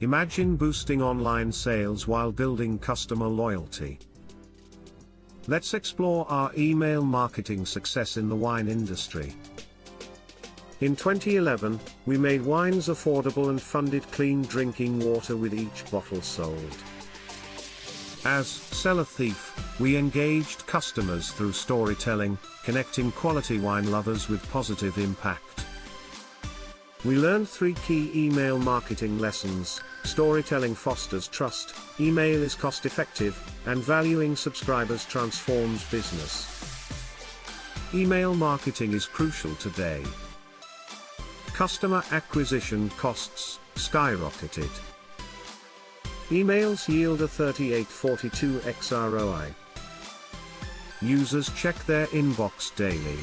Imagine boosting online sales while building customer loyalty. Let's explore our email marketing success in the wine industry. In 2011, we made wines affordable and funded clean drinking water with each bottle sold. As CellarThief, we engaged customers through storytelling, connecting quality wine lovers with positive impact. We learned 3 key email marketing lessons: storytelling fosters trust, email is cost-effective, and valuing subscribers transforms business. Email marketing is crucial today. Customer acquisition costs skyrocketed. Emails yield a 38-42x ROI. Users check their inbox daily.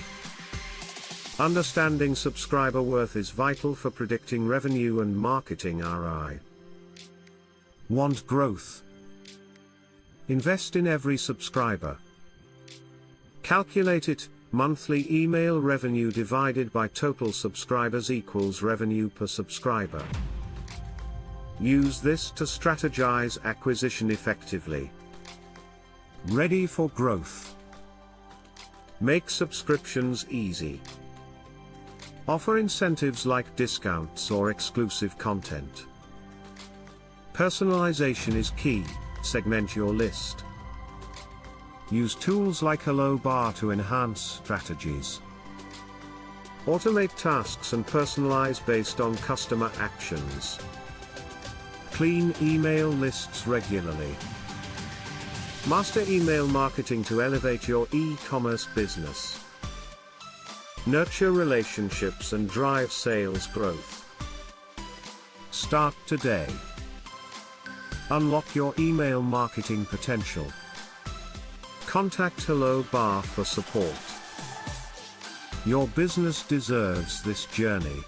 Understanding subscriber worth is vital for predicting revenue and marketing ROI. Want growth? Invest in every subscriber. Calculate it: monthly email revenue divided by total subscribers equals revenue per subscriber. Use this to strategize acquisition effectively. Ready for growth. Make subscriptions easy. Offer incentives like discounts or exclusive content. Personalization is key. Segment your list. Use tools like Hello Bar to enhance strategies. Automate tasks and personalize based on customer actions. Clean email lists regularly. Master email marketing to elevate your e-commerce business. Nurture relationships and drive sales growth. Start today. Unlock your email marketing potential. Contact Hello Bar for support. Your business deserves this journey.